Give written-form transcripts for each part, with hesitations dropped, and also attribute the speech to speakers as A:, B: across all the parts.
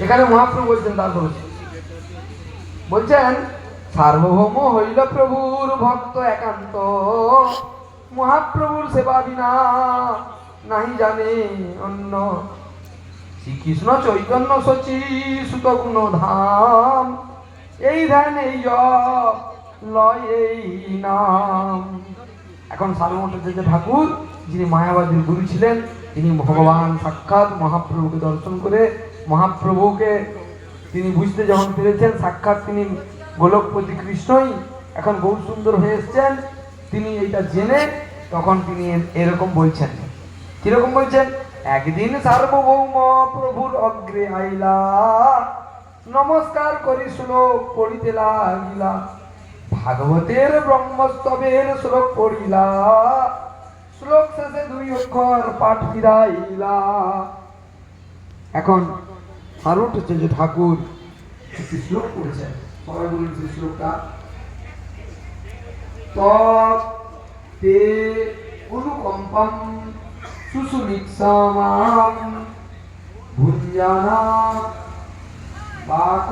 A: এখানে মহাপ্রভু বলছেন, তার বলছেন সার্বভৌম হইল প্রভুর ভক্ত একান্ত, মহাপ্রভুর সেবা বিনা নাহি জানে অন্য। শ্রীকৃষ্ণ চৈতন্য সচি সুত গুণ ধাম, এই ধ্যান এই জপ লয় এই নাম। এখন সার্বভৌম ঠাকুর, যিনি মায়াবাদীর গুরু ছিলেন, তিনি ভগবান সাক্ষাৎ মহাপ্রভুকে দর্শন করে মহাপ্রভুকে তিনি বুঝতে যখন পেরেছেন সাক্ষাৎ তিনি গোলকপতি কৃষ্ণই এখন বহু সুন্দর হয়ে এসছেন, তিনি এইটা জেনে তখন তিনি এরকম বলছেন। কিরকম বলছেন? একদিন সার্বভৌম প্রভুর অগ্রে আইলা, নমস্কার করি শ্লোক পড়িতে লাগিলা, ভাগবতের ব্রহ্মস্তবের শ্লোক পড়িলা, শ্লোক শেষে 2 অক্ষর পাঠ ফিরাইলা। এখন হারুট হচ্ছে যে ঠাকুর একটি শ্লোক পড়েছেন, সবাই বলুন সেই শ্লোকটা। তে অনুকম্পম সুসুমিক্ষামাম ভুঞ্জানা বাক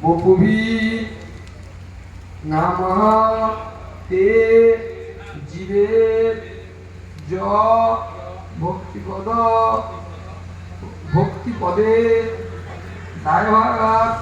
A: বপুভি নামঃ তে জীবে জ ভক্তিপদে দায়ভাগাৎ